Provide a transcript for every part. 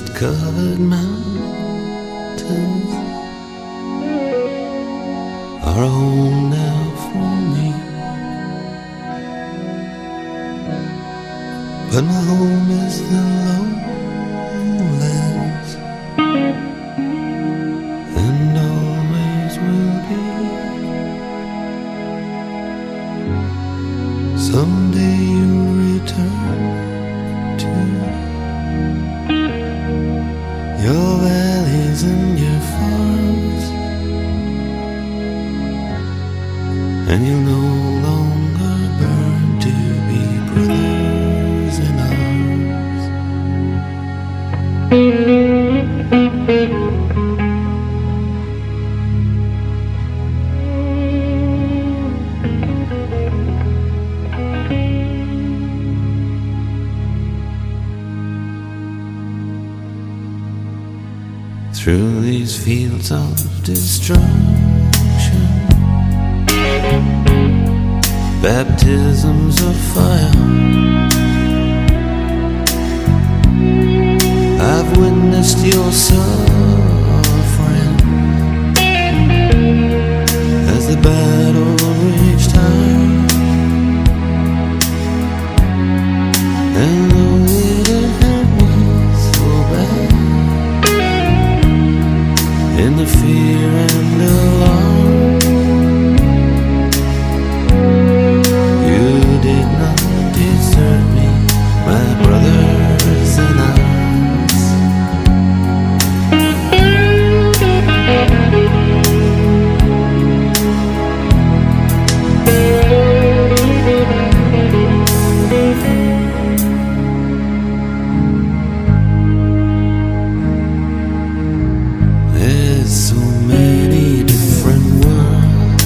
mist-covered mountains are a home now for me. But my home is the lowlands, and always will be. Someday you'll return to your valleys and your farms, and you'll no longer burn to be brothers in arms. Through these fields of destruction, baptisms of fire, I've witnessed your suffering as the battle raged high. And though it hurt me so bad, in the fear and alarm, you did not desert me, my brothers in arms. There's so many different worlds,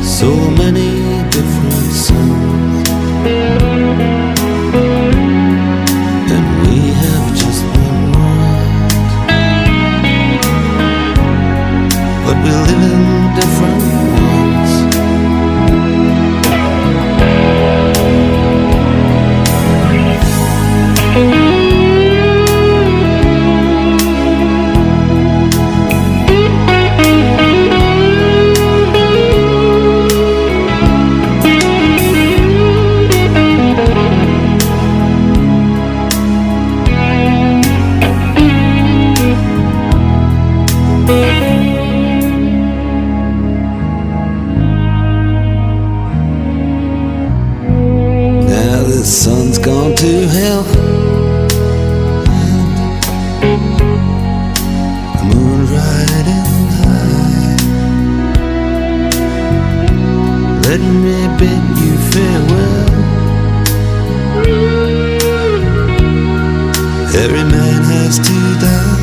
so many different suns, and we have just one world, but we live in different ones. Now the sun's gone to hell, the moon riding high. Let me bid you farewell. Every man has to die,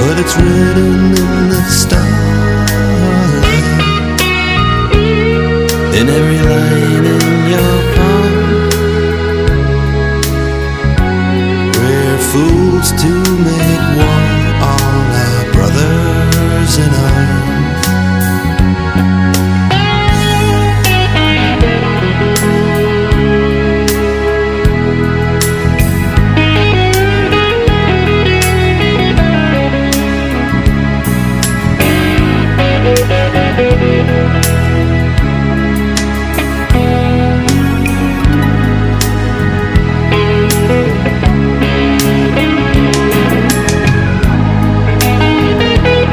but it's written in the stars. In every